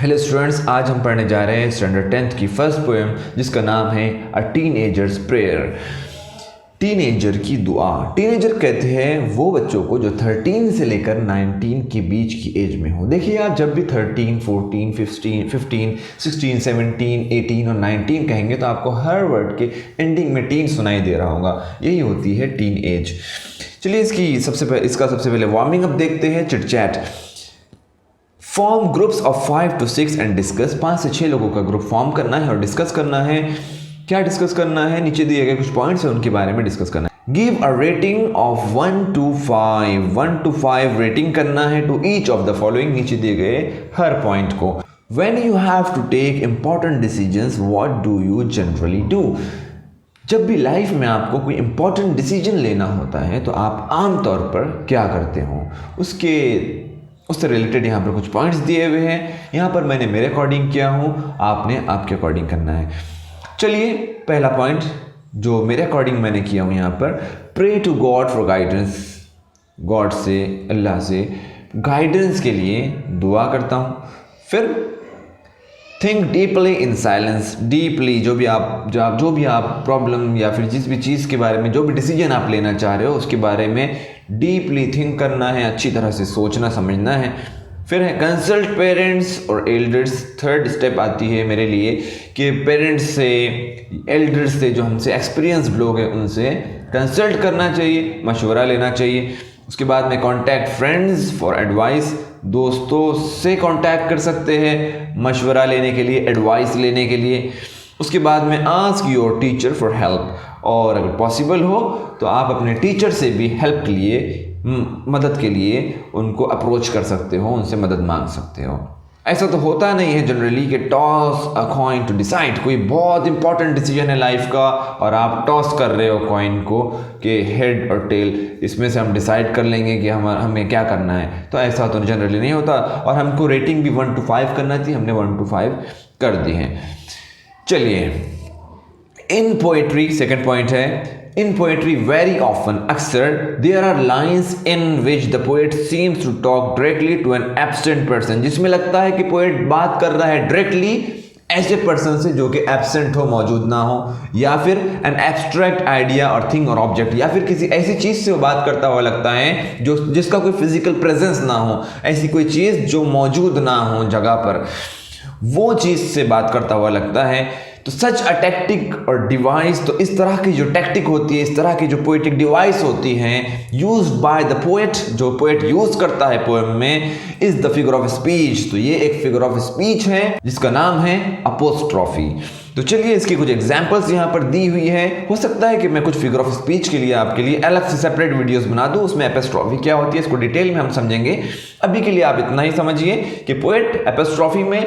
Hello students, आज हम पढ़ने जा रहे हैं स्टैंडर्ड 10th की फर्स्ट पोएम जिसका नाम है अ टीनेजर्स प्रेयर। टीनेजर की दुआ। टीनेजर कहते हैं वो बच्चों को जो 13 से लेकर 19 के बीच की एज में हो। देखिए, आप जब भी 13, 14, 15, 16, 17, 18 और 19 कहेंगे तो आपको हर वर्ड के एंडिंग में टीन सुनाई दे रहा होगा। यही होती है टीन एज। चलिए इसका सबसे पहले वार्मिंग अप देखते हैं। Chit chat. Form groups of 5 to 6 and discuss. 5 से 6 लोगों का ग्रुप फॉर्म करना है और डिस्कस करना है। क्या डिस्कस करना है? नीचे दिए गए कुछ पॉइंट्स हैं, उनके बारे में डिस्कस करना है। Give a rating of 1 to 5। 1 to 5 rating करना है to each of the following. नीचे दिए गए हर पॉइंट को। When you have to take important decisions what do you generally do. जब भी लाइफ में आपको कोई इंपॉर्टेंट डिसीजन लेना होता है तो आप आमतौर पर क्या करते हो, उससे रिलेटेड यहाँ पर कुछ पॉइंट्स दिए हुए हैं। यहाँ पर मैंने मेरे अकॉर्डिंग किया हूँ, आपने आपके अकॉर्डिंग करना है। चलिए, पहला पॉइंट जो मेरे अकॉर्डिंग मैंने किया हूँ यहाँ पर, pray to God for guidance. God से, अल्लाह से गाइडेंस के लिए दुआ करता हूँ। फिर think deeply in silence. Deeply जो भी आप प्रॉब्लम या फिर जिस भी चीज़ के बारे में, जो भी डिसीजन आप लेना चाह रहे हो उसके बारे में डीपली थिंक करना है, अच्छी तरह से सोचना समझना है। फिर है कंसल्ट पेरेंट्स और एल्डर्स। थर्ड स्टेप आती है मेरे लिए कि पेरेंट्स से, एल्डर्स से, जो हमसे एक्सपीरियंस्ड लोग हैं उनसे कंसल्ट करना चाहिए, मशवरा लेना चाहिए। उसके बाद में कॉन्टैक्ट फ्रेंड्स फॉर एडवाइस। दोस्तों से कांटेक्ट कर सकते हैं मशवरा लेने के लिए, एडवाइस लेने के लिए। उसके बाद में ask your teacher for help, और अगर पॉसिबल हो तो आप अपने टीचर से भी हेल्प के लिए, मदद के लिए उनको अप्रोच कर सकते हो, उनसे मदद मांग सकते हो। ऐसा तो होता नहीं है जनरली कि toss a coin to decide. कोई बहुत इंपॉर्टेंट डिसीजन है लाइफ का और आप टॉस कर रहे हो कॉइन को कि हेड और टेल, इसमें से हम डिसाइड कर लेंगे कि हमें क्या करना है। तो ऐसा तो जनरली नहीं होता। और हमको रेटिंग भी 1 to 5 करना थी, हमने 1 to 5 कर दी है। चलिए, इन पोएट्री सेकंड पॉइंट है। इन पोएट्री वेरी ऑफन, अक्सर, there are lines in which the poet seems to talk directly to an absent person, जिसमें लगता है कि पोएट बात कर रहा है डायरेक्टली ऐसे पर्सन से जो कि एब्सेंट हो, मौजूद ना हो, या फिर एन एब्स्ट्रैक्ट आइडिया और थिंग और ऑब्जेक्ट, या फिर किसी ऐसी चीज़ से वो बात करता हुआ लगता है जिसका कोई फिजिकल प्रेजेंस ना हो, ऐसी कोई चीज़ जो मौजूद ना हो जगह पर, वो चीज़ से बात करता हुआ लगता है। तो सच अ टैक्टिक और डिवाइस, तो इस तरह की जो टैक्टिक होती है, इस तरह की जो पोएटिक डिवाइस होती हैं यूज्ड बाय द पोएट, जो पोएट यूज करता है पोएम में, is the figure of speech. तो ये एक फिगर ऑफ स्पीच है जिसका नाम है अपोस्ट्रॉफी। तो चलिए, इसकी कुछ एग्जांपल्स यहाँ पर दी हुई है। हो सकता है कि मैं कुछ फिगर ऑफ स्पीच के लिए आपके लिए अलग से सेपरेट वीडियोस बना दूं, उसमें एपोस्ट्रॉफी क्या होती है इसको डिटेल में हम समझेंगे। अभी के लिए आप इतना ही समझिए कि पोएट एपोस्ट्रॉफी में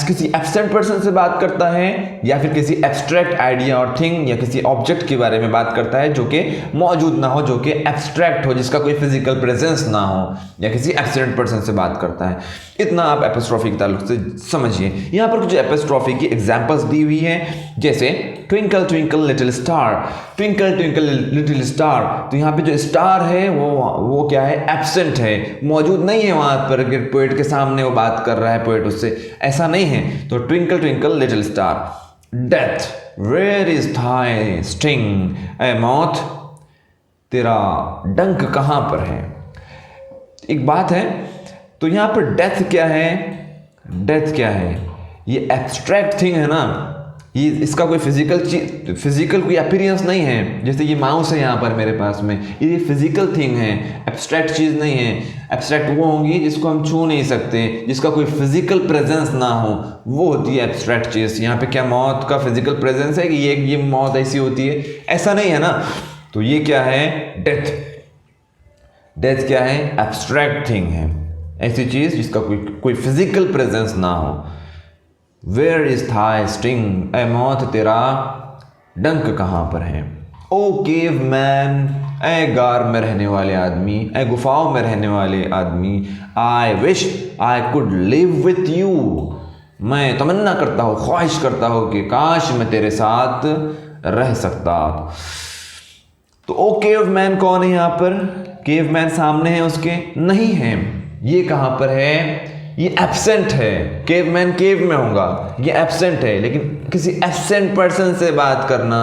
किसी एब्सेंट पर्सन से बात करता है, या फिर किसी एब्स्ट्रैक्ट आइडिया और थिंग या किसी ऑब्जेक्ट के बारे में बात करता है जो कि मौजूद ना हो, जो कि एब्स्ट्रैक्ट हो, जिसका कोई फिजिकल प्रेजेंस ना हो, या किसी एब्सेंट पर्सन से बात करता है। इतना आप एपोस्ट्रॉफी के ताल्लुक से समझिए। यहाँ पर कुछ एपोस्ट्रॉफी की एग्जांपल्स दी हुई हैं, जैसे twinkle twinkle little star. Twinkle twinkle little star, तो यहाँ पे जो स्टार है वो क्या है? एब्सेंट है, मौजूद नहीं है वहाँ पर। पोएट के सामने वो बात कर रहा है, पोएट उससे, ऐसा नहीं है। तो twinkle twinkle little star. Death, where is thy sting. ए मौत, तेरा डंक कहाँ पर है? एक बात है, तो यहाँ पर डेथ क्या है? डेथ क्या है? ये एब्स्ट्रैक्ट थिंग है ना, ये इसका कोई फिजिकल कोई अपीयरेंस नहीं है। जैसे ये माउस है यहाँ पर मेरे पास में, ये फिजिकल थिंग है, एब्स्ट्रैक्ट चीज़ नहीं है। एब्स्ट्रैक्ट वो होंगी जिसको हम छू नहीं सकते, जिसका कोई फिजिकल प्रेजेंस ना हो, वो होती है एब्स्ट्रैक्ट चीज़। यहाँ पे क्या मौत का फिजिकल प्रेजेंस है कि ये मौत ऐसी होती है? ऐसा नहीं है ना। तो ये क्या है? डेथ। डेथ क्या है? एब्स्ट्रैक्ट थिंग है, ऐसी चीज़ जिसका कोई फिजिकल प्रेजेंस ना हो। वेयर इज थाई स्टिंग, ए मौत तेरा डंक कहाँ पर है? ओ केव मैन, ए गार में रहने वाले आदमी, ए गुफाओं में रहने वाले आदमी, I wish I could live with you, मैं तमन्ना करता हूँ, ख्वाहिश करता हूँ कि काश मैं तेरे साथ रह सकता। तो ओ केव मैन कौन है यहाँ पर? केव मैन सामने है उसके? नहीं है। ये कहाँ पर है? ये एब्सेंट है, केवमैन केव में होगा, ये एब्सेंट है। लेकिन किसी एब्सेंट पर्सन से बात करना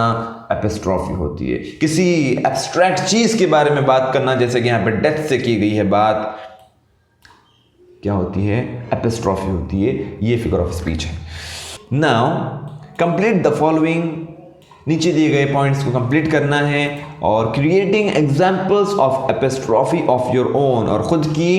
एपिस्ट्रॉफी होती है। किसी एब्स्ट्रैक्ट चीज के बारे में बात करना, जैसे कि यहाँ पे डेथ से की गई है बात, क्या होती है? एपिस्ट्रॉफी होती है। ये फिगर ऑफ स्पीच है। नाउ कंप्लीट द फॉलोइंग, नीचे दिए गए पॉइंट्स को कंप्लीट करना है और creating examples of epistrophe of your own, और खुद की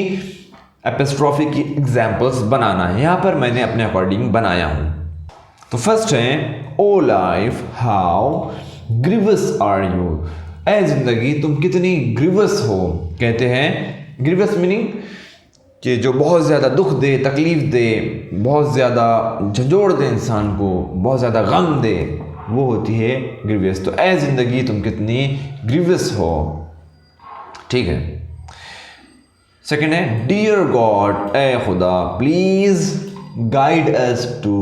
एपिस्ट्रॉफी की एग्जाम्पल्स बनाना है। यहाँ पर मैंने अपने अकॉर्डिंग बनाया हूँ। तो फर्स्ट है, O life how grievous are you, ऐ जिंदगी तुम कितनी ग्रीवस हो। कहते हैं ग्रीवस मीनिंग कि जो बहुत ज़्यादा दुख दे, तकलीफ दे, बहुत ज़्यादा झंझोड़ दे इंसान को, बहुत ज़्यादा गम दे, वो होती है ग्रीवियस। तो ऐ जिंदगी तुम कितनी ग्रीवियस हो। ठीक है। सेकंड है, डियर गॉड, ए खुदा please guide us to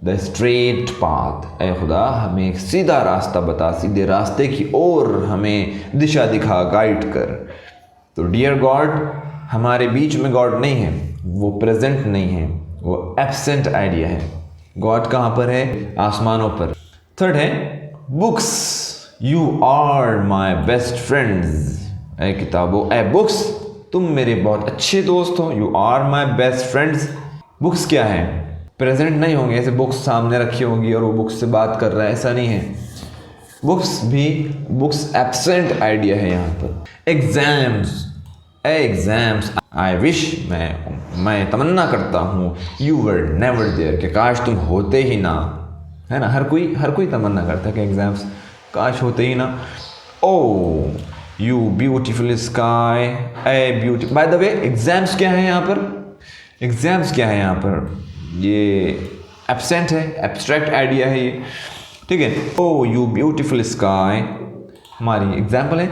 the straight path, ए खुदा हमें एक सीधा रास्ता बता, सीधे रास्ते की ओर हमें दिशा दिखा, गाइड कर। तो डियर गॉड, हमारे बीच में गॉड नहीं है, वो प्रेजेंट नहीं है, वो एब्सेंट आइडिया है। गॉड कहाँ पर है? आसमानों पर। थर्ड है, books you are my best friends, ए किताबों, ए बुक्स तुम मेरे बहुत अच्छे दोस्त हो। You are my best friends. Books क्या है? प्रेजेंट नहीं होंगे, ऐसे बुक्स सामने रखी होंगी और वो बुक्स से बात कर रहा है, ऐसा नहीं है। बुक्स एब्सेंट आइडिया है यहाँ पर। एग्जाम्स, एग्जाम्स, आई विश, मैं तमन्ना करता हूँ, यू वर नेवर देयर, कि काश तुम होते ही ना, है ना। हर कोई तमन्ना करता है कि एग्जाम्स काश होते ही ना। ओ यू ब्यूटीफुल स्काई, ए beauty, by the way exams क्या है यहाँ पर? एग्जाम्स क्या है यहाँ पर? ये एब्सेंट है, एब्स्ट्रैक्ट आइडिया है ये। ठीक है। ओ यू ब्यूटीफुल स्काई हमारी एग्जाम्पल है।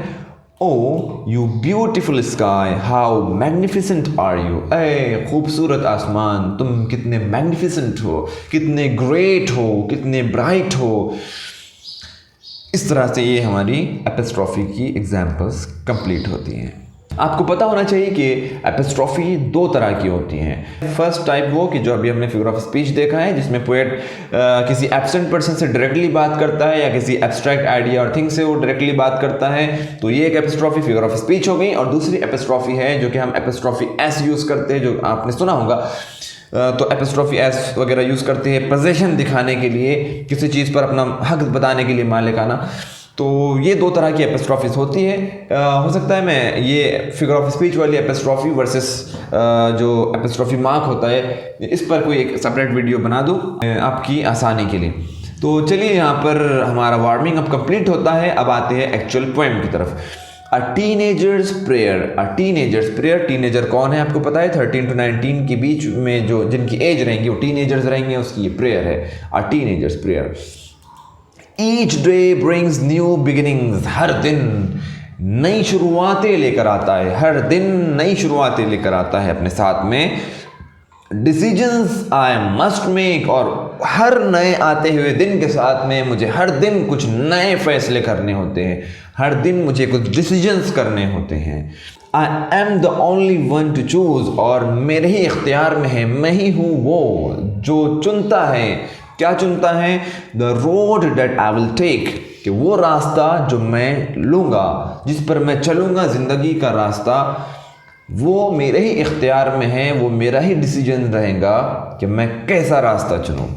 O you beautiful sky how magnificent are you, ए खूबसूरत आसमान तुम कितने मैग्निफिसेंट हो, कितने ग्रेट हो, कितने ब्राइट हो। इस तरह से ये हमारी एपिस्ट्रॉफी की एग्जाम्पल्स कंप्लीट होती हैं। आपको पता होना चाहिए कि एपिस्ट्रॉफी दो तरह की होती हैं। फर्स्ट टाइप वो कि जो अभी हमने फिगर ऑफ स्पीच देखा है, जिसमें पोएट किसी एब्सेंट पर्सन से डायरेक्टली बात करता है या किसी एब्स्ट्रैक्ट आइडिया और थिंग से वो डायरेक्टली बात करता है, तो ये एक एपिस्ट्रॉफी फिगर ऑफ स्पीच हो गई। और दूसरी एपिस्ट्रॉफी है जो कि हम एपिस्ट्रॉफी एस यूज़ करते हैं, जो आपने सुना होगा। तो एपिस्ट्रॉफी एस वगैरह यूज़ करते हैं पोजीशन दिखाने के लिए, किसी चीज़ पर अपना हक बताने के लिए, मालिकाना। तो ये दो तरह की एपिस्ट्रॉफीज होती है। हो सकता है मैं ये फिगर ऑफ स्पीच वाली एपिस्ट्रॉफी वर्सेस जो एपिस्ट्रॉफी मार्क होता है, इस पर कोई एक सेपरेट वीडियो बना दूँ आपकी आसानी के लिए। तो चलिए, यहाँ पर हमारा वार्मिंग अप कंप्लीट होता है। अब आते हैं एक्चुअल पोएम की तरफ। अ टीनेजर्स प्रेयर, अ टीनेजर्स प्रेयर। टीनेजर कौन है आपको पता है? 13 to 19 के बीच में जो जिनकी एज रहेंगी वो टीनेजर्स रहेंगे, उसकी ये प्रेयर है, a teenager's prayer. Each day brings new beginnings, हर दिन नई शुरुआतें लेकर आता है, हर दिन नई शुरुआतें लेकर आता है अपने साथ में। डिसीजंस आई मस्ट मेक, और हर नए आते हुए दिन के साथ में मुझे हर दिन कुछ नए फैसले करने होते हैं, हर दिन मुझे कुछ डिसीजंस करने होते हैं। I am the only one two choose, और मेरे ही इख्तियार में है, मैं ही हूँ वो जो चुनता है। क्या चुनता है? The road that I will take, कि वो रास्ता जो मैं लूँगा, जिस पर मैं चलूँगा, ज़िंदगी का रास्ता, वो मेरे ही इख्तियार में है, वो मेरा ही डिसीजन रहेगा कि मैं कैसा रास्ता चुनूँ।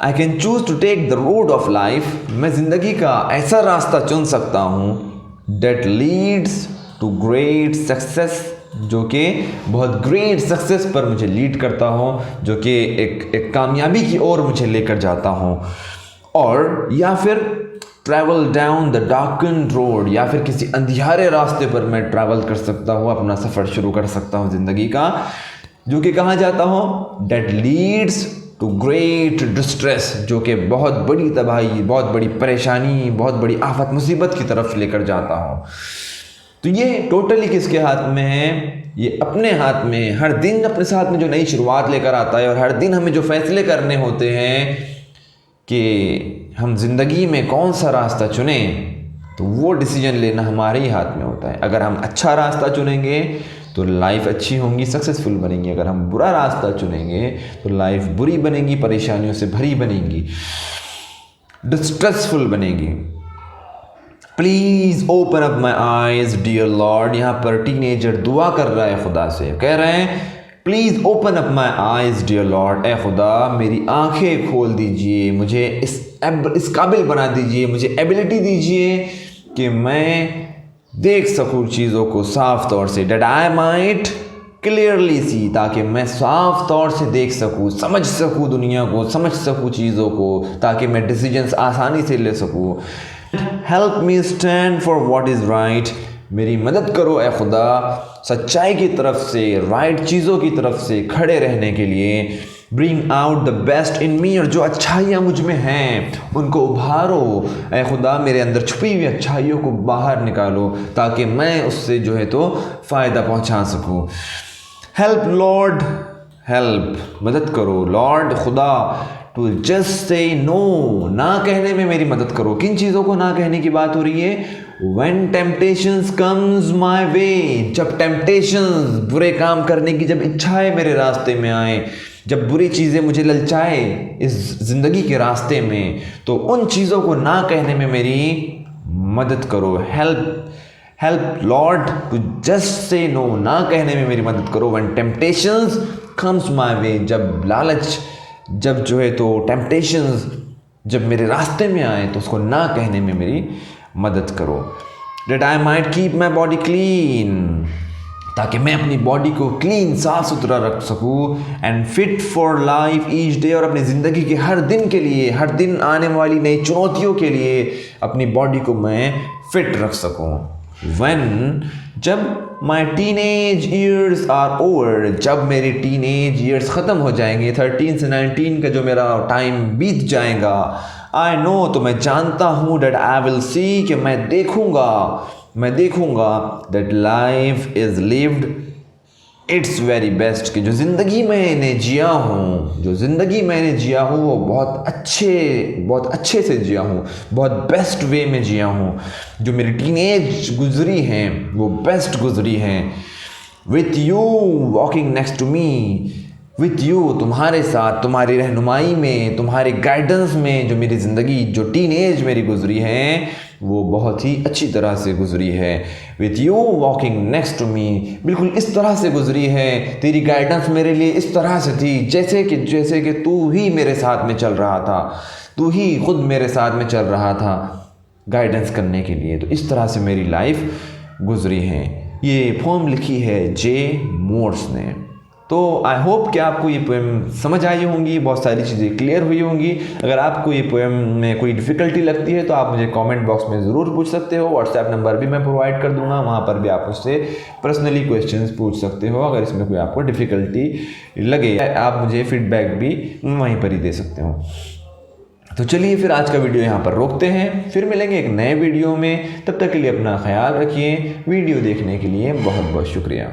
I can choose to take the road of life, मैं ज़िंदगी का ऐसा रास्ता चुन सकता हूँ that leads to great success, जो कि बहुत ग्रेट सक्सेस पर मुझे लीड करता हो, जो कि एक कामयाबी की ओर मुझे लेकर जाता हूँ। और या फिर ट्रैवल डाउन द डार्कन्ड रोड, या फिर किसी अंधियारे रास्ते पर मैं ट्रैवल कर सकता हूँ, अपना सफ़र शुरू कर सकता हूँ ज़िंदगी का, जो कि कहाँ जाता हूँ? That leads to great distress, जो कि बहुत बड़ी तबाही, बहुत बड़ी परेशानी, बहुत बड़ी आफत मुसीबत की तरफ लेकर जाता हूँ। तो ये टोटली किसके हाथ में है? ये अपने हाथ में। हर दिन अपने साथ में जो नई शुरुआत लेकर आता है, और हर दिन हमें जो फैसले करने होते हैं कि हम जिंदगी में कौन सा रास्ता चुनें, तो वो डिसीजन लेना हमारे ही हाथ में होता है। अगर हम अच्छा रास्ता चुनेंगे तो लाइफ अच्छी होंगी, सक्सेसफुल बनेंगी। अगर हम बुरा रास्ता चुनेंगे तो लाइफ बुरी बनेगी, परेशानियों से भरी बनेगी, डिस्ट्रेसफुल बनेगी। Please open up my eyes dear Lord. यहाँ पर टीनेजर दुआ कर रहा है खुदा से, कह रहे हैं please open up my eyes dear Lord. ए खुदा मेरी आंखें खोल दीजिए, मुझे इस काबिल बना दीजिए, मुझे एबिलिटी दीजिए कि मैं देख सकूँ चीज़ों को साफ तौर से, that I might clearly see, ताकि मैं साफ तौर से देख सकूँ, समझ सकूँ दुनिया को, समझ सकूँ चीज़ों को, ताकि मैं डिसीजंस आसानी से ले सकूँ। Help me stand for what is right. मेरी मदद करो ए खुदा सच्चाई की तरफ से, राइट चीज़ों की तरफ से खड़े रहने के लिए। Bring out the best in me, और जो अच्छाइयाँ मुझ में हैं उनको उभारो ए खुदा, मेरे अंदर छुपी हुई अच्छाइयों को बाहर निकालो ताकि मैं उससे जो है तो फ़ायदा पहुँचा सकूँ। हेल्प लॉर्ड, हेल्प, मदद करो लॉर्ड खुदा, टू जस्ट से नो, ना कहने में मेरी मदद करो। किन चीज़ों को ना कहने की बात हो रही है? When temptations comes my way, जब temptations, बुरे काम करने की जब इच्छाएं मेरे रास्ते में आए, जब बुरी चीज़ें मुझे ललचाए इस ज़िंदगी के रास्ते में, तो उन चीज़ों को ना कहने में मेरी मदद करो। Help Lord to just say no, ना कहने में मेरी मदद करो। When temptations comes my way, जब लालच, जब जो है तो टेम्पटेशंस जब मेरे रास्ते में आए तो उसको ना कहने में मेरी मदद करो। That I might keep my body clean, ताकि मैं अपनी बॉडी को क्लीन, साफ सुथरा रख सकूँ। And fit for life each day, और अपनी ज़िंदगी के हर दिन के लिए, हर दिन आने वाली नई चुनौतियों के लिए अपनी बॉडी को मैं फिट रख सकूँ। When, जब माई टीनेज ईयर्स आर ओवर, जब मेरे टीनेज ईयर्स ख़त्म हो जाएंगे, 13 से 19 का जो मेरा टाइम बीत जाएगा, आई नो, तो मैं जानता हूँ, डेट आई विल सी, कि मैं देखूँगा that life is lived it's very best, कि जो ज़िंदगी मैंने जिया हूँ, वो बहुत अच्छे से जिया हूँ, बहुत बेस्ट वे में जिया हूँ। जो मेरी टीनेज गुजरी हैं वो बेस्ट गुजरी हैं। With you walking next to me, with you, तुम्हारे साथ, तुम्हारी रहनुमाई में, तुम्हारे गाइडेंस में जो मेरी ज़िंदगी, जो टीनेज मेरी गुजरी है वो बहुत ही अच्छी तरह से गुजरी है। With you walking next to me, बिल्कुल इस तरह से गुजरी है। तेरी गाइडेंस मेरे लिए इस तरह से थी जैसे कि तू ही मेरे साथ में चल रहा था, तू ही खुद मेरे साथ में चल रहा था गाइडेंस करने के लिए। तो इस तरह से मेरी लाइफ गुजरी है। ये पोएम लिखी है जे मोर्स ने। तो आई होप कि आपको ये पोएम समझ आई होंगी, बहुत सारी चीज़ें क्लियर हुई होंगी। अगर आपको ये पोएम में कोई डिफ़िकल्टी लगती है तो आप मुझे कमेंट बॉक्स में ज़रूर पूछ सकते हो। व्हाट्सएप नंबर भी मैं प्रोवाइड कर दूंगा, वहाँ पर भी आप मुझसे पर्सनली क्वेश्चंस पूछ सकते हो। अगर इसमें कोई आपको डिफ़िकल्टी लगे आप मुझे फीडबैक भी वहीं पर ही दे सकते हो। तो चलिए फिर आज का वीडियो यहाँ पर रोकते हैं, फिर मिलेंगे एक नए वीडियो में। तब तक के लिए अपना ख्याल रखिए। वीडियो देखने के लिए बहुत बहुत शुक्रिया।